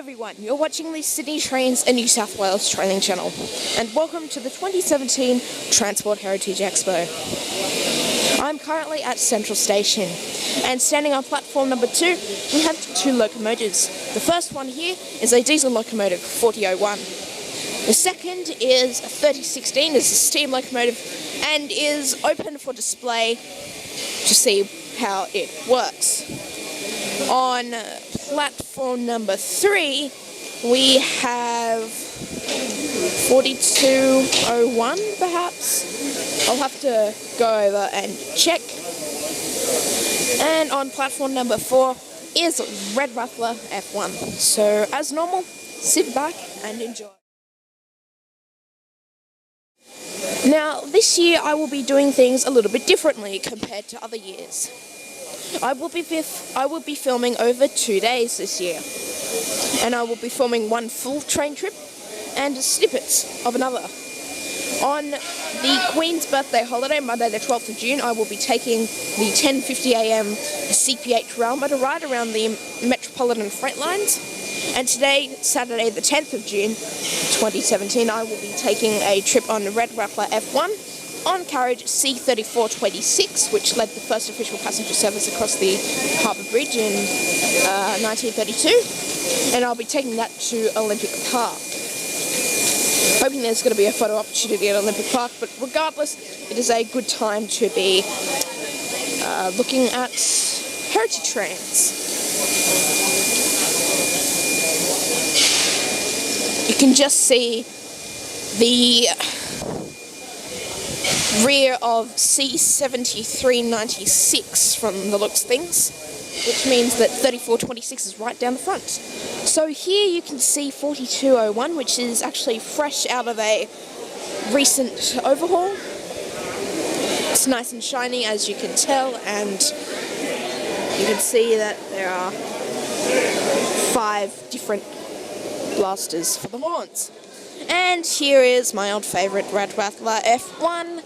everyone, you're watching the Sydney Trains and New South Wales Training Channel, and welcome to the 2017 Transport Heritage Expo. I'm currently at Central Station, and standing on platform number 2, we have two locomotives. The first one here is a diesel locomotive, 4001. The second is a 3016, it's a steam locomotive, and is open for display to see how it works. On platform number 3, we have 4201, perhaps. I'll have to go over and check. And on platform number 4 is Red Rattler F1. So, as normal, sit back and enjoy. Now, this year I will be doing things a little bit differently compared to other years. I will be filming over 2 days this year, and I will be filming one full train trip and snippets of another. On the Queen's birthday holiday, Monday the 12th of June, I will be taking the 10:50 a.m. CPH Railmotor ride around the metropolitan freight lines. And today, Saturday the 10th of June 2017, I will be taking a trip on Red Rattler F1 on carriage C3426, which led the first official passenger service across the Harbour Bridge in 1932. And I'll be taking that to Olympic Park. Hoping there's going to be a photo opportunity at Olympic Park, but regardless, it is a good time to be looking at heritage trains. You can just see the rear of C7396 from the looks of things, which means that 3426 is right down the front. So here you can see 4201, which is actually fresh out of a recent overhaul. It's nice and shiny, as you can tell, and you can see that there are 5 different blasters for the horns. And here is my old favourite Red Rattler F1,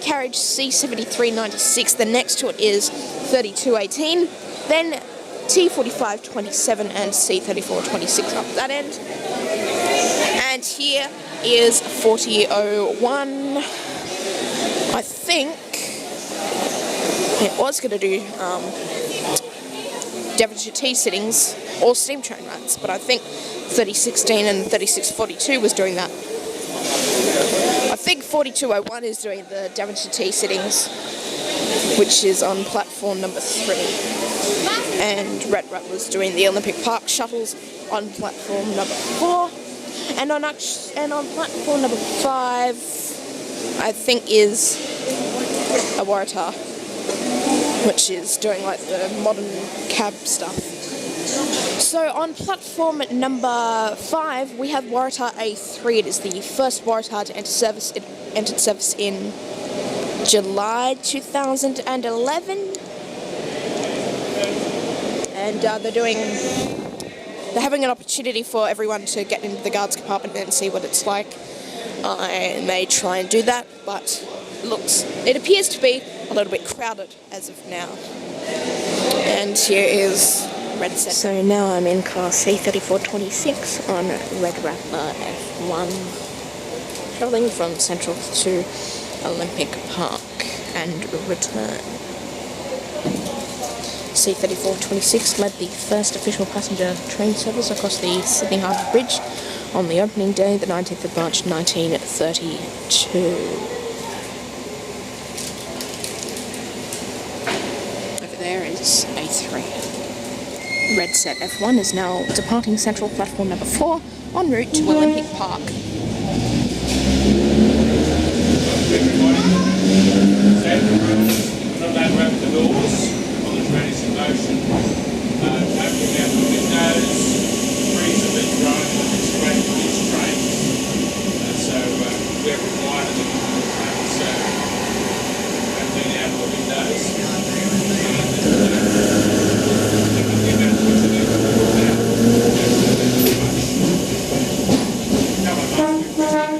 carriage C7396. The next to it is 3218, then T4527 and C3426 up that end. And here is 4001. I think it was going to do Devonshire T sittings or steam train runs, but I think 3016 and 3642 was doing that. I think 4201 is doing the Devonshire T sittings, which is on platform number 3. And Red Rattler's doing the Olympic Park shuttles on platform number 4. And on platform number 5, I think is a Waratah, which is doing like the modern cab stuff. So on platform number 5, we have Waratah A3. It is the first Waratah to enter service. It entered service in July 2011. And they're having an opportunity for everyone to get into the guards compartment and see what it's like. I may try and do that, but it appears to be a little bit crowded as of now. And here is Red Set. So now I'm in car C3426 on Red Rattler F1, travelling from Central to Olympic Park and return. C3426 led the first official passenger train service across the Sydney Harbour Bridge on the opening day, the 19th of March 1932. Over there is A3. Red Set F1 is now departing Central platform number 4 en route to Olympic Park. Trains in motion, opening out the windows, breeze a bit dry, but it's great for these trains. So we're required to do that. So opening out the windows, everything that we should do now. Come on, Mark.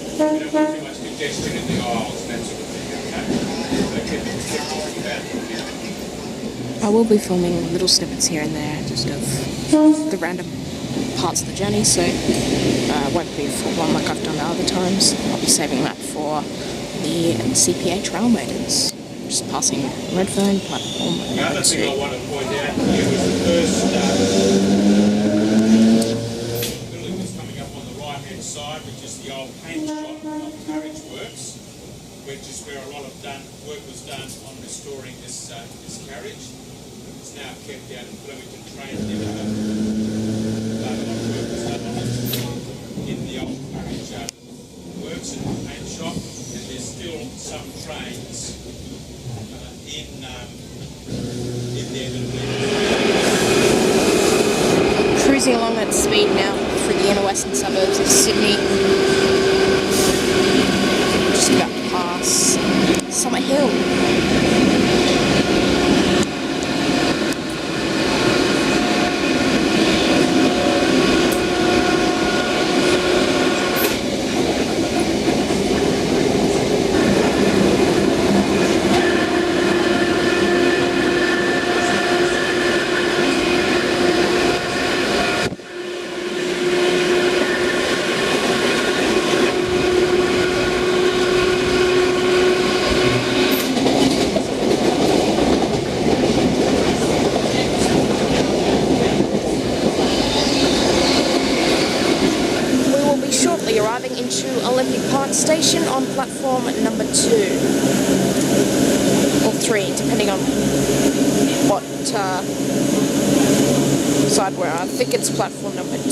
We don't want too much congestion. I will be filming little snippets here and there, just of the random parts of the journey, so it won't be a full one like I've done other times. I'll be saving that for the CPH Railmotors. Just passing Redfern platform The other number 2. thing I want to point out here was the first building that's coming up on the right hand side, which is the old paint shop of Carriage Works, which is where a lot of work was done on restoring this carriage. It's now kept out in Flemington Train Depot. A lot of work was done on it in the old carriage works and paint shop, and there's still some trains in there that Cruising along at speed now through the inner western suburbs of Sydney. Just about to pass Summer Hill. Arriving into Olympic Park Station on platform number 2 or 3, depending on what side we're on. I think it's platform number 2.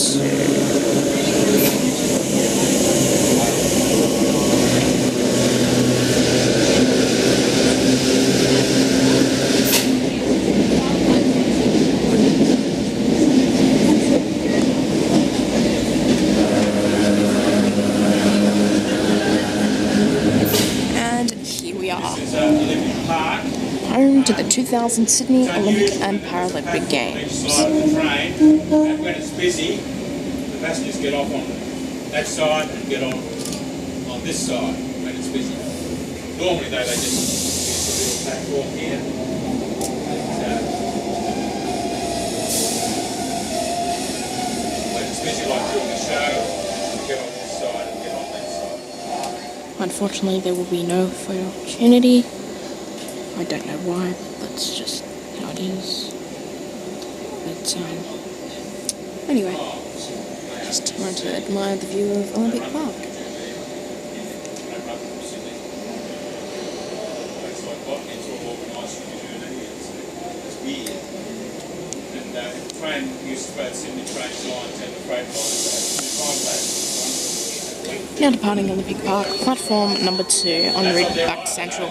Home to the 2000 Sydney Olympic and Paralympic Games. When it's busy, the passengers get off on that side and get on this side when it's busy. Normally though, they just use a little platform here. When it's busy, like during the show, you get on this side and get on that side. Unfortunately, there will be no photo opportunity. I don't know why, but that's just how it is. But anyway, just wanted to admire the view of Olympic Park. It's weird. And the train uses both Sydney train lines and the freight lines. Now departing Olympic Park, platform number 2 en route back to Central.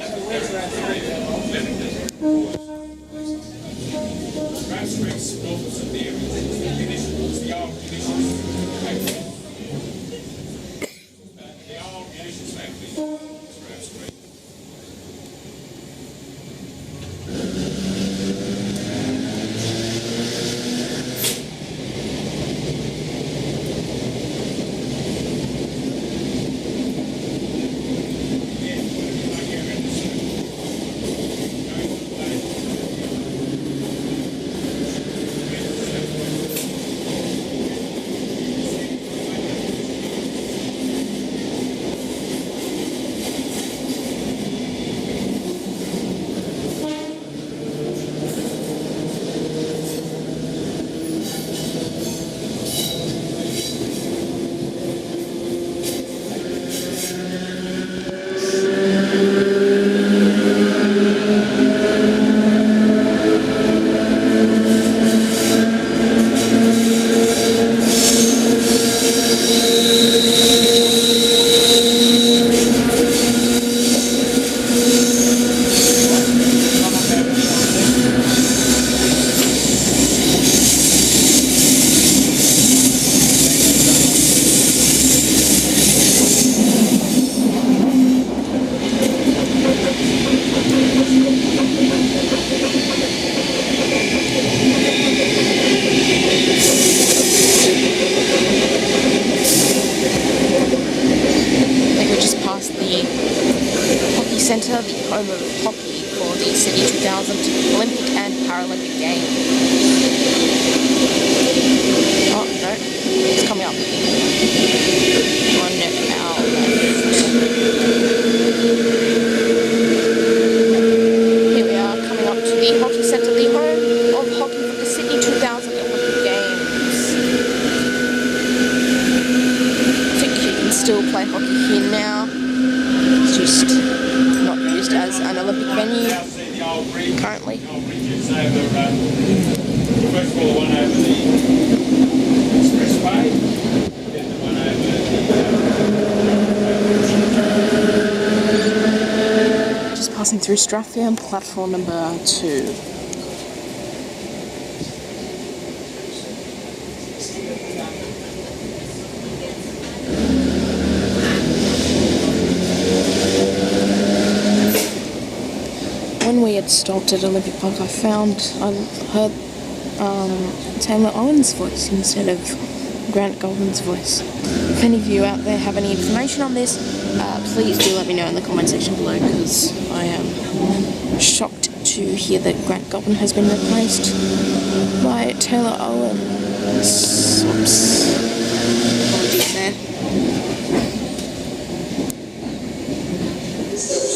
Centre, the home of hockey for the Sydney 2000 Olympic and Paralympic Games. Oh, no, it's coming up. On our Here we are, coming up to the Hockey Centre, the home of hockey for the Sydney 2000 Olympic Games. I think you can still play hockey here now. It's just not used as an Olympic venue currently. First of all, the one over the expressway, then the one over the... Just passing through Strathfield, platform number 2. When we had stopped at Olympic Park, I heard Taylor Owen's voice instead of Grant Golden's voice. If any of you out there have any information on this, please do let me know in the comment section below, because I am shocked to hear that Grant Golden has been replaced by Taylor Owen. Oops. Apologies there.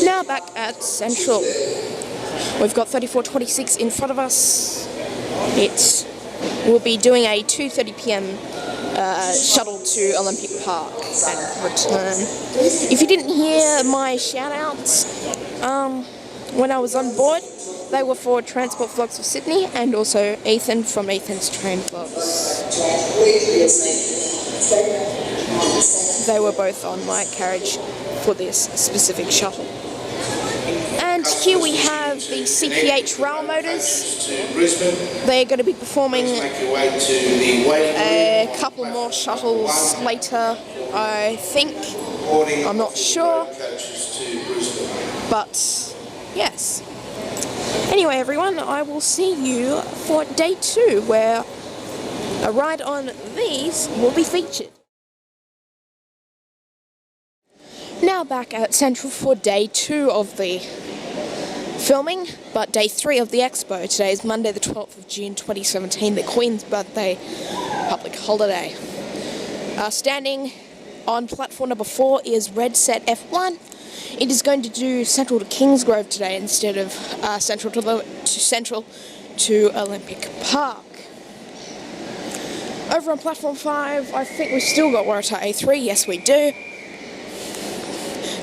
Now back at Central. We've got 3426 in front of us. We'll be doing a 2:30 p.m. Shuttle to Olympic Park and return. If you didn't hear my shout-outs when I was on board, they were for Transport Vlogs of Sydney and also Ethan from Ethan's Train Vlogs. They were both on my carriage for this specific shuttle. And here we have the CPH Railmotors. They're going to be performing a couple more shuttles later, I think. I'm not sure. But, yes. Anyway, everyone, I will see you for day 2, where a ride on these will be featured. Now back at Central for day 2 of the filming, but day 3 of the expo. Today is Monday the 12th of June 2017, the Queen's birthday public holiday. Standing on platform number 4 is Red Set F1. It is going to do Central to Kingsgrove today instead of Central to Olympic Park. Over on platform 5, I think we've still got Waratah A3. Yes, we do.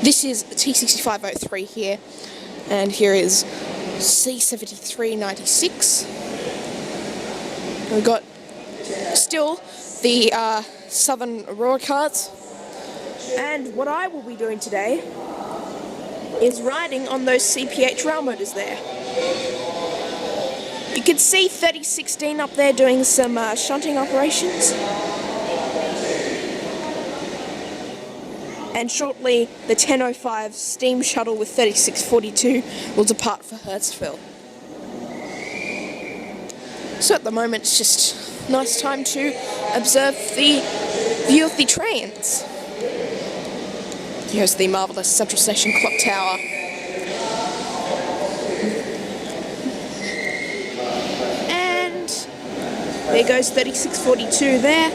This is T6503 here, and here is C7396. We've got still the Southern Aurora cards, and what I will be doing today is riding on those CPH Railmotors there. You can see 3016 up there doing some shunting operations. And shortly, the 10:05 steam shuttle with 3642 will depart for Hurstville. So at the moment, it's just a nice time to observe the view of the trains. Here's the marvellous Central Station clock tower. And there goes 3642 there.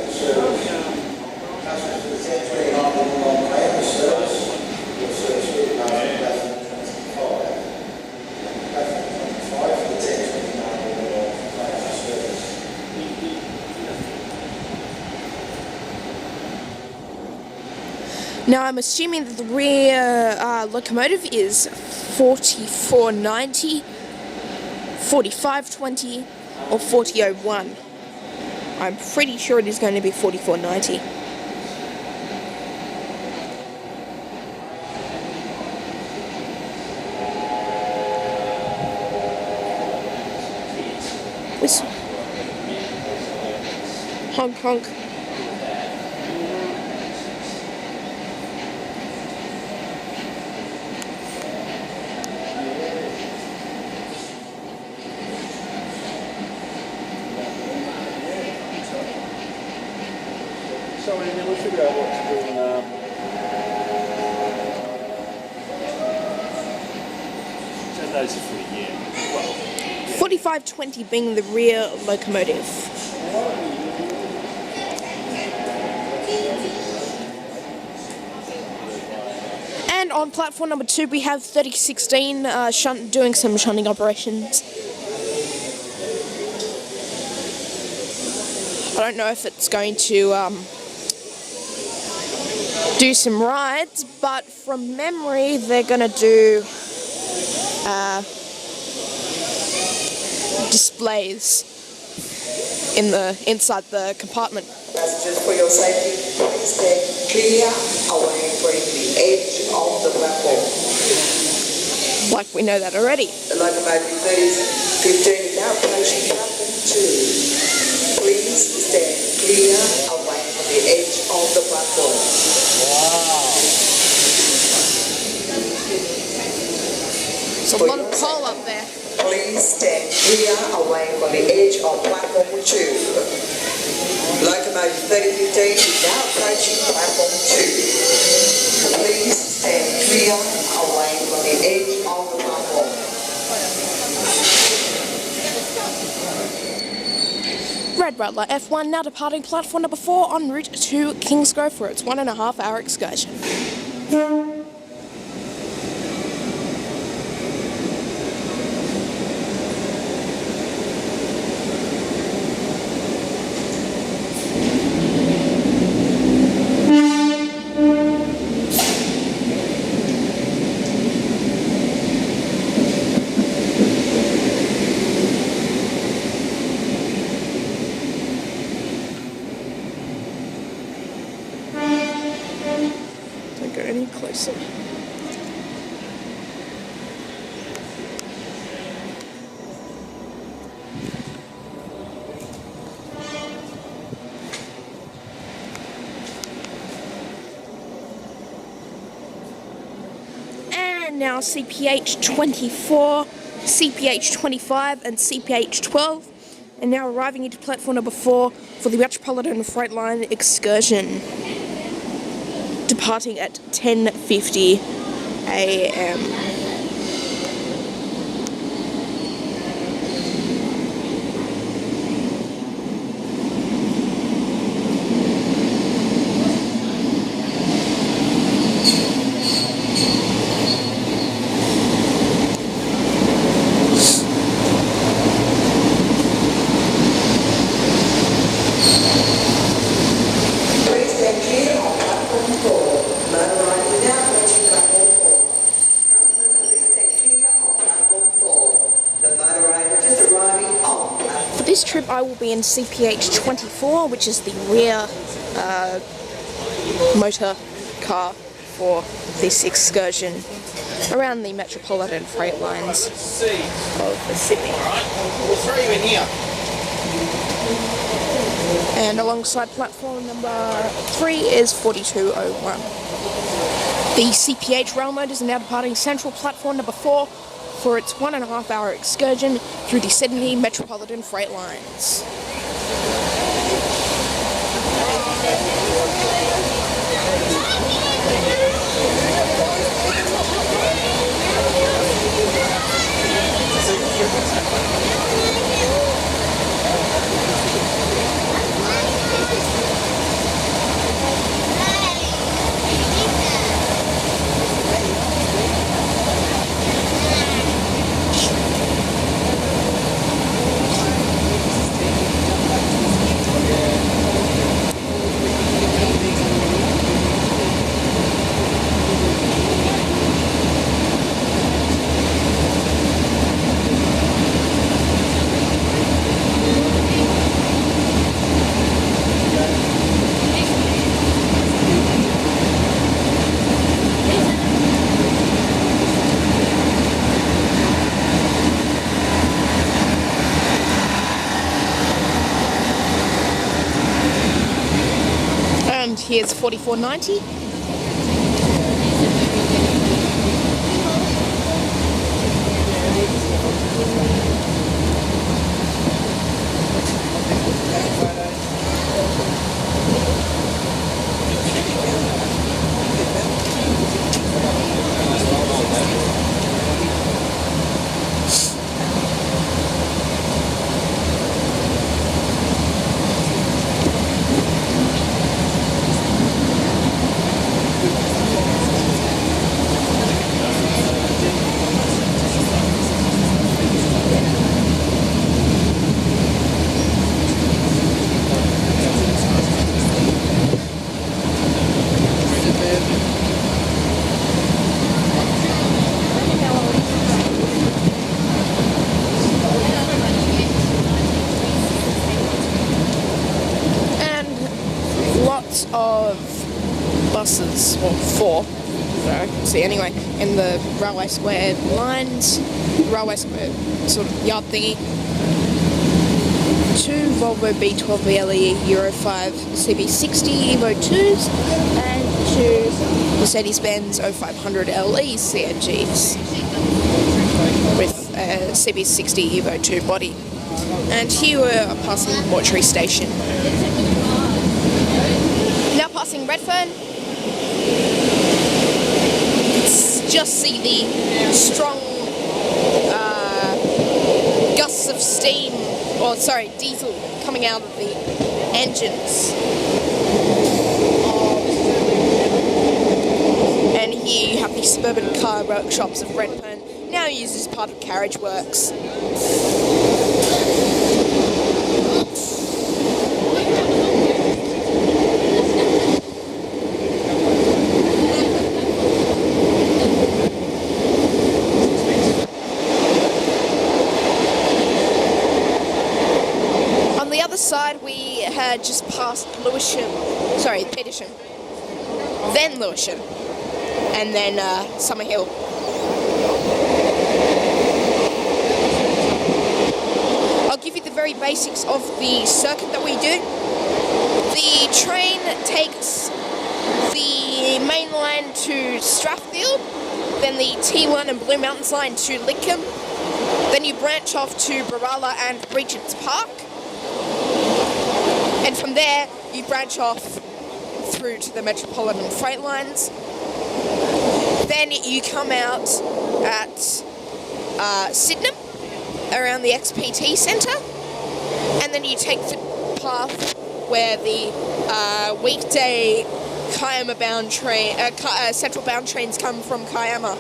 Now I'm assuming that the rear locomotive is 4490, 4520 or 4001. I'm pretty sure it is going to be 4490. Whistle. Honk honk. So we figure out what to do those are for a year. Well, 4520 being the rear locomotive. And on platform number 2 we have 3016 doing some shunting operations. I don't know if it's going to do some rides, but from memory they're going to do displays inside the compartment. Passengers, for your safety, please stay clear away from the edge of the platform. Like we know that already. The locomotive 3015 now approaching platform 2. Please stay clear away from the edge of the platform. There's a lot of coal up there. Please stand clear away from the edge of platform 2. Locomotive 3015 is now approaching platform 2. Please stand clear away from the edge of the platform. Red Rattler F1 now departing platform number 4 en route to Kingsgrove for its 1.5 hour excursion. Don't go any closer. And now CPH 24, CPH 25 and CPH 12 and now arriving into platform number 4 for the Metropolitan Freight Line excursion, departing at 10:50 a.m. Please stand clear on platform 4. Motor riders now approaching platform 4. Customers, please stand clear on platform 4. The motor rider just arriving on platform. For this trip I will be in CPH 24, which is the rear motor car for this excursion around the metropolitan freight lines of Sydney. we'll throw you in here. And alongside platform number 3 is 4201. The CPH Railmotors are now departing central platform number 4 for its 1.5 hour excursion through the Sydney Metropolitan Freight Lines. And here's 4490. or 4, see anyway, in the railway square lines, railway square sort of yard thingy. 2 Volvo B12 VLE Euro 5 CB60 Evo 2s and 2 Mercedes-Benz 0500 LE CNGs with a CB60 Evo 2 body. And here we're passing Mortuary Station. Now passing Redfern. Just see the strong gusts of steam, or sorry, diesel coming out of the engines. And here you have the suburban car workshops of Redfern, now used as part of Carriage Works. Side we had just passed Petersham, then Lewisham, and then Summerhill. I'll give you the very basics of the circuit that we do. The train takes the main line to Strathfield, then the T1 and Blue Mountains line to Lidcombe, then you branch off to Barala and Regent's Park. And from there, you branch off through to the metropolitan freight lines. Then you come out at Sydenham, around the XPT Centre, and then you take the path where the weekday Kiama-bound train, central-bound trains come from Kiama,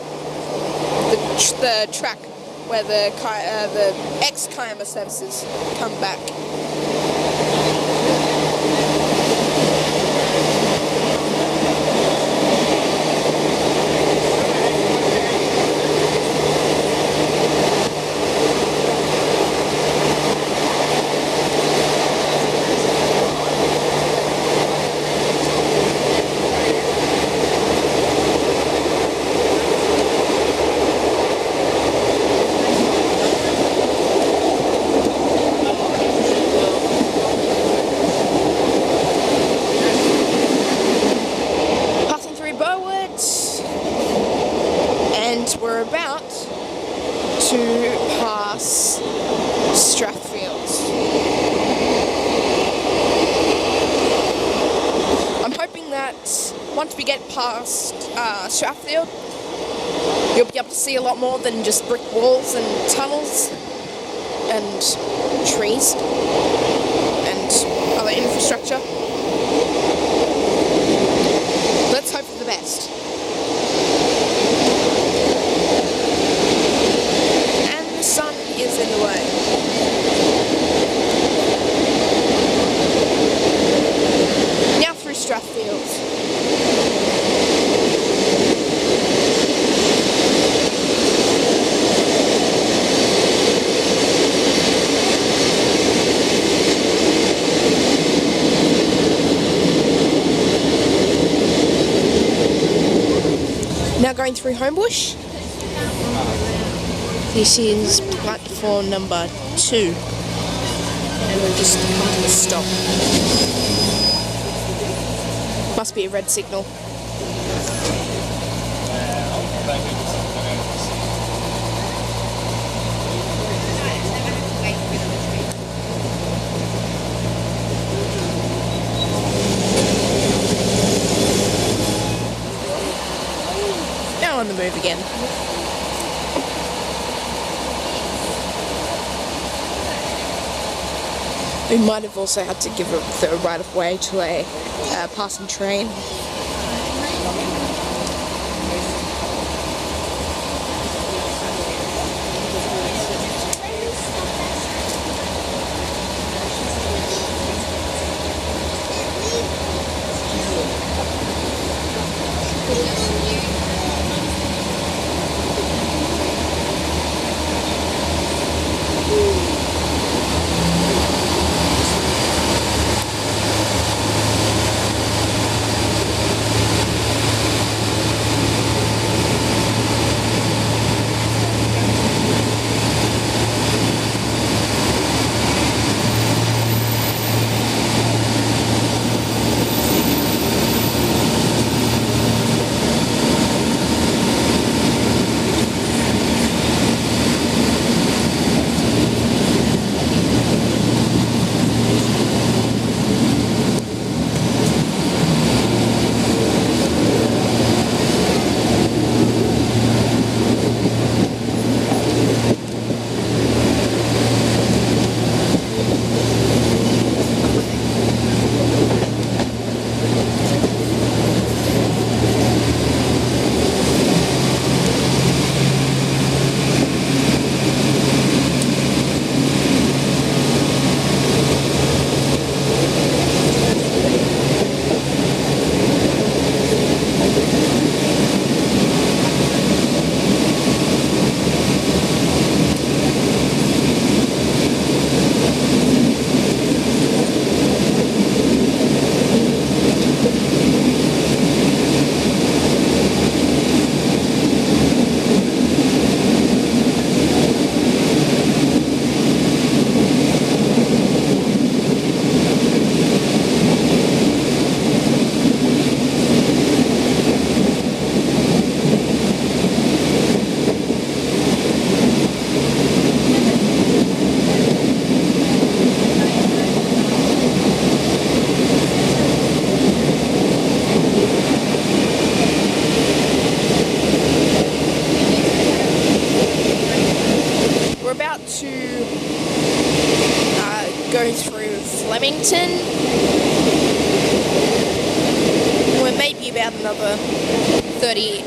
the track where the ex-Kiama services come back. We're about to pass Strathfield. I'm hoping that once we get past Strathfield, you'll be able to see a lot more than just brick walls and tunnels and trees and other infrastructure. Let's hope for the best. Is in the way. Now through Strathfield. Now going through Homebush. This is platform number 2, and we've just come to a stop. Must be a red signal. Now on the move again. We might have also had to give the right of way to a passing train. go through Flemington. We're maybe about another 30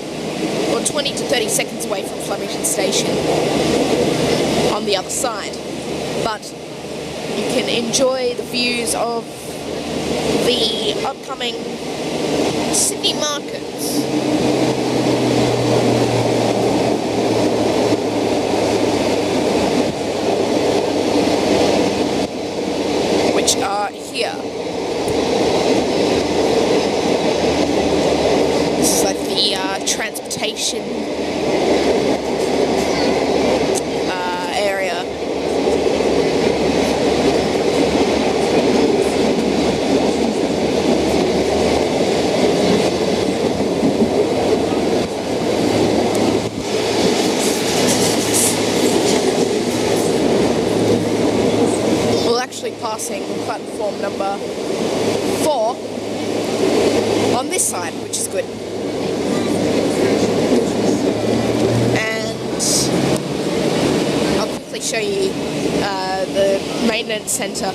or 20 to 30 seconds away from Flemington Station on the other side. But you can enjoy the views of the upcoming Sydney markets. Which are here. This is like the transportation area. Passing platform number 4 on this side, which is good. And I'll quickly show you the maintenance centre.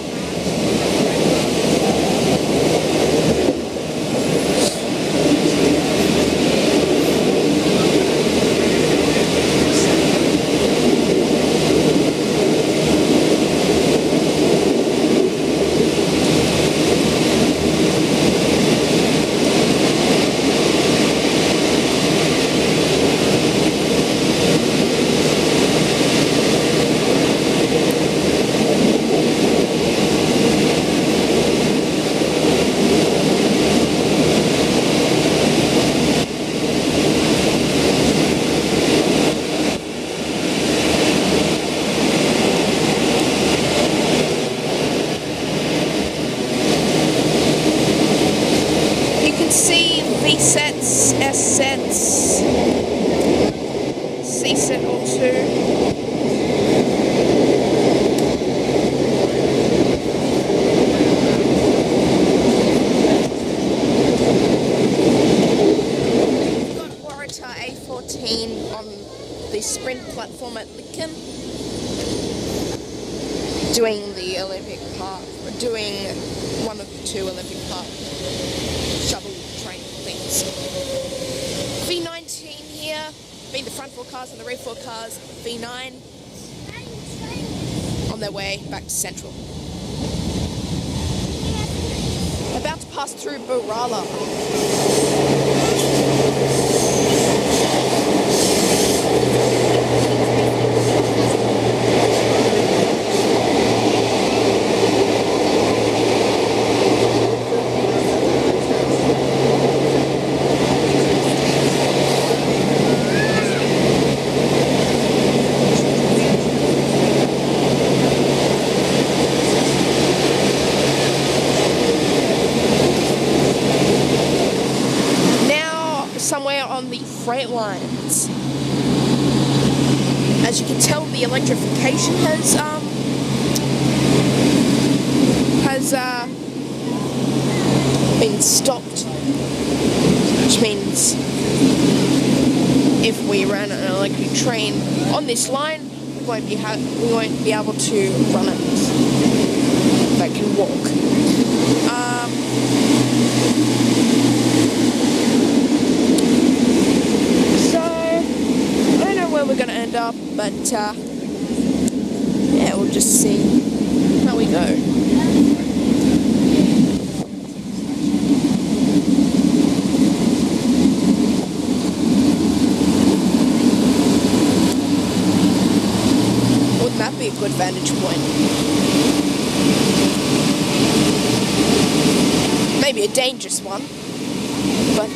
V-sets, S-sets, C-set or 2. We've got Waratah A14 on the sprint platform at Lincoln, doing the Olympic Park, doing one of the 2 Olympic Park shuttle train things. V19 here, being the front 4 cars and the rear 4 cars. V9 on their way back to Central. About to pass through Barala. Somewhere on the freight lines. As you can tell, the electrification has been stopped, which means if we ran an electric train on this line, we won't be able to run it that can walk. Where we're going to end up, but yeah, we'll just see how we go. Wouldn't that be a good vantage point? Maybe a dangerous one, but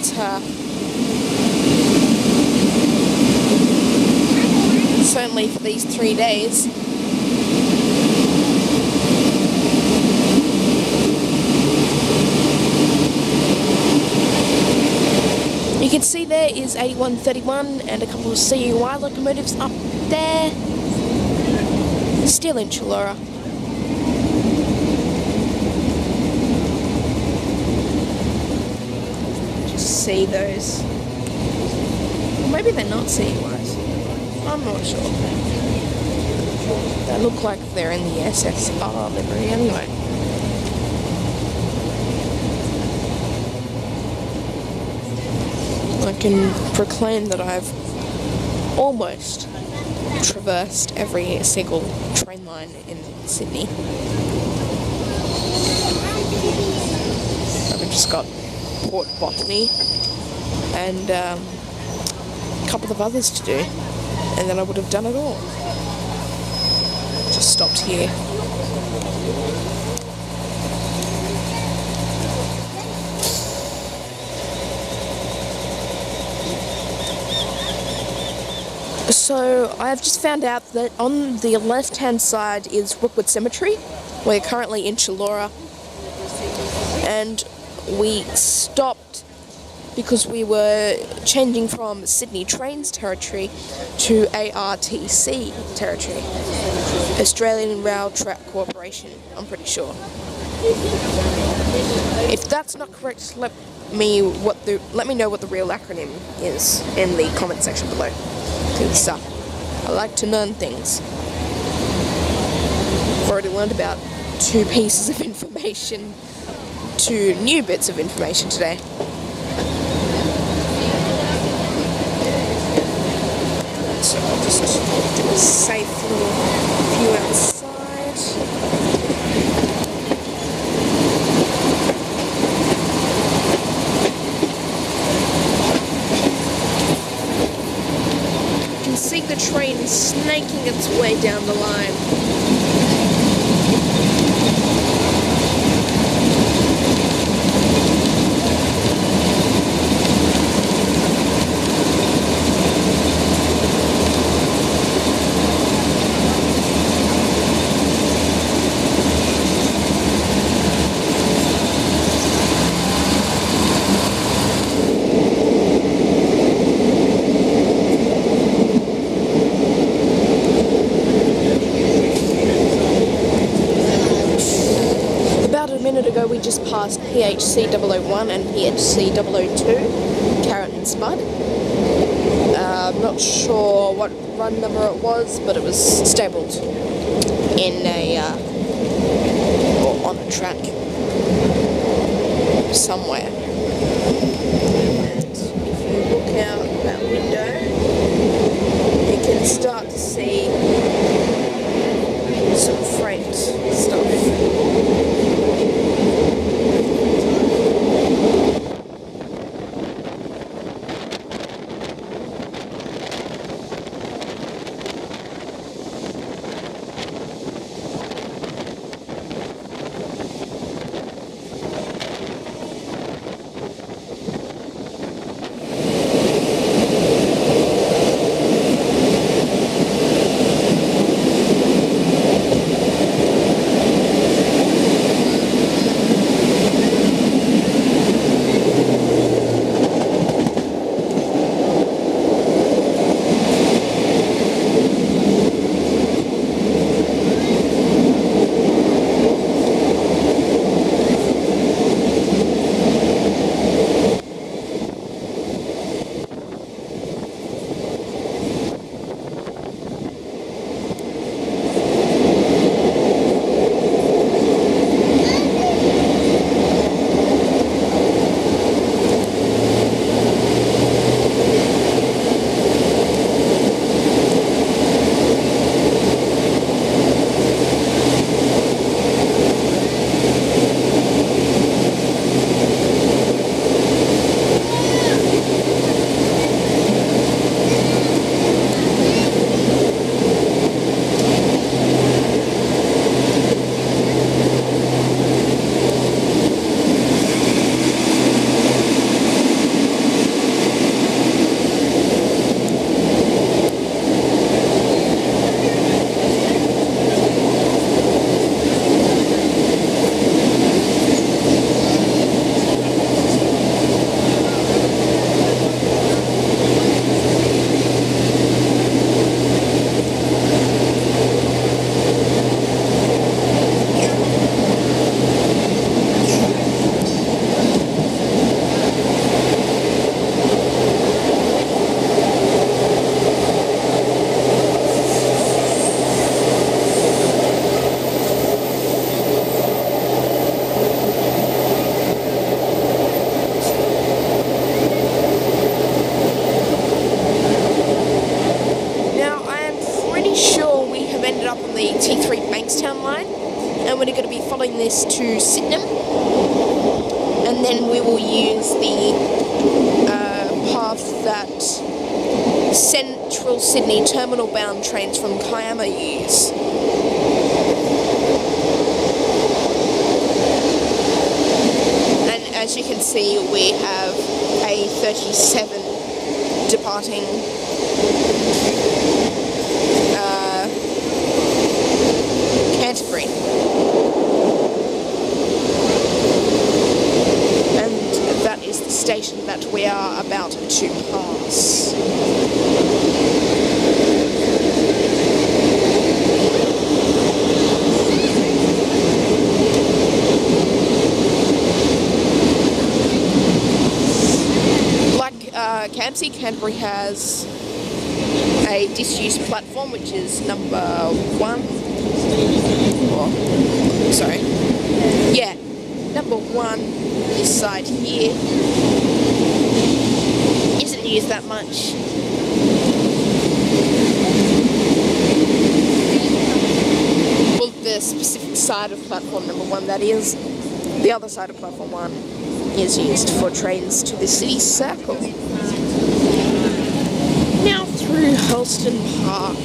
certainly for these 3 days. You can see there is 8131 and a couple of CUI locomotives up there. Still in Chullora. Just see those. Or maybe they're not CUIs. I'm not sure. They look like they're in the SSR livery anyway. I can proclaim that I've almost traversed every single train line in Sydney. I've just got Port Botany and a couple of others to do, and then I would have done it all. Just stopped here. So I've just found out that on the left-hand side is Rookwood Cemetery. We're currently in Chullora, and we stopped because we were changing from Sydney Trains territory to ARTC territory, Australian Rail Track Corporation, I'm pretty sure. If that's not correct, let me know what the real acronym is in the comment section below. Because I like to learn things. I've already learned about 2 pieces of information, 2 new bits of information today. So I'll just do a safe little view outside. See the train snaking its way down the line. Ago we just passed PHC 001 and PHC 002, Carrot and Spud. I'm not sure what run number it was, but it was stabled in or on a track somewhere. And if you look out that window, you can start to see some freight stuff. the T3 Bankstown line, and we're going to be following this to Sydenham, and then we will use the path that Central Sydney terminal bound trains from Kiama use. And as you can see, we have a 37 departing Canterbury. And that is the station that we are about to pass. Canterbury has a disused platform, which is number 1. Number 1, this side here, isn't used that much. Well, the specific side of platform number 1, that is. The other side of platform 1 is used for trains to the city circle. Now through Holston Park.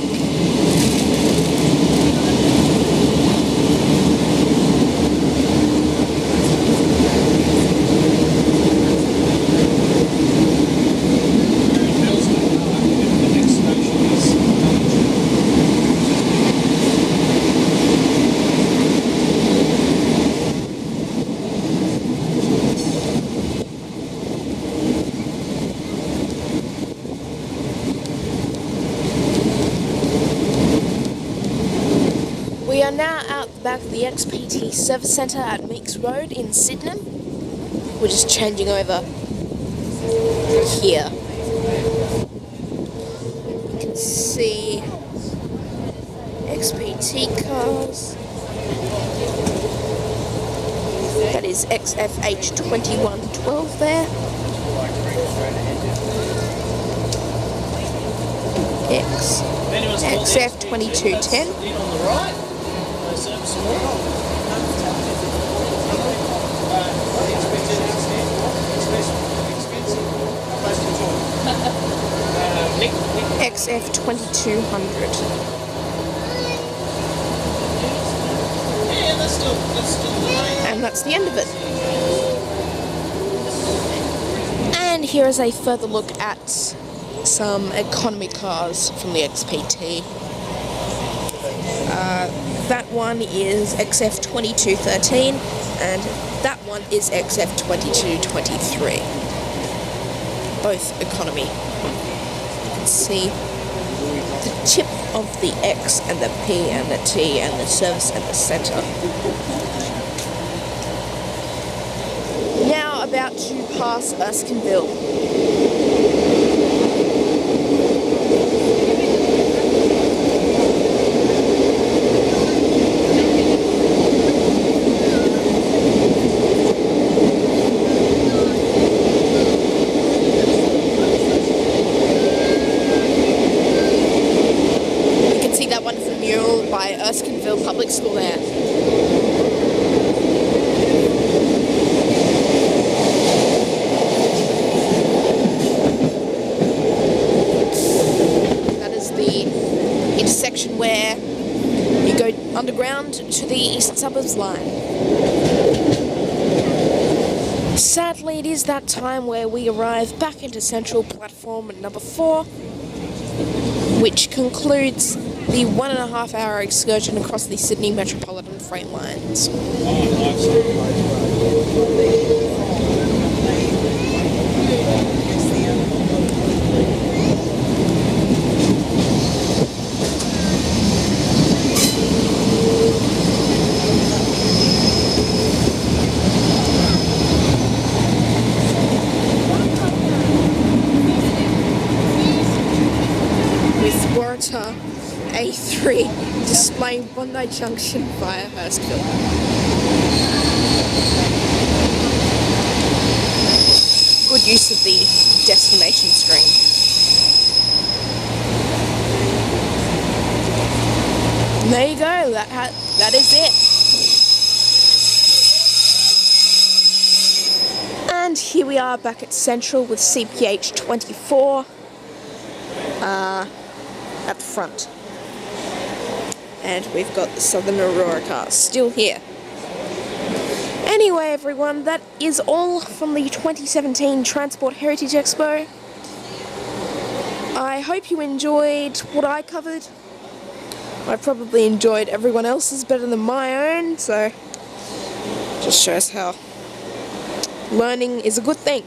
We are now out the back of the XPT Service Centre at Meeks Road in Sydenham. We're just changing over here. You can see XPT cars. That is XFH 2112 there. XF 2210. XF 2200. And that's the end of it. And here is a further look at some economy cars from the XPT. That one is XF 2213 and that one is XF 2223. Both economy. You can see the tip of the X and the P and the T and the service and the centre. Now about to pass Erskineville. By Erskineville Public School there. That is the intersection where you go underground to the East Suburbs line. Sadly, it is that time where we arrive back into Central Platform number 4, which concludes the 1.5 hour excursion across the Sydney Metropolitan freight lines. With Waratah A3 displaying Bondi Junction via Hurstville. Good use of the destination screen. And there you go. that is it. And here we are back at Central with CPH 24 at the front. And we've got the Southern Aurora car still here. Anyway, everyone, that is all from the 2017 Transport Heritage Expo. I hope you enjoyed what I covered. I probably enjoyed everyone else's better than my own, so just shows how learning is a good thing.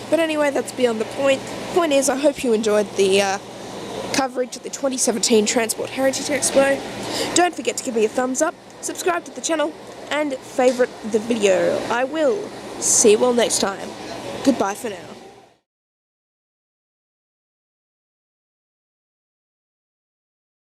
But anyway, that's beyond the point. Point is, I hope you enjoyed the coverage of the 2017 Transport Heritage Expo. Don't forget to give me a thumbs up, subscribe to the channel, and favourite the video. I will. See you all next time. Goodbye for now.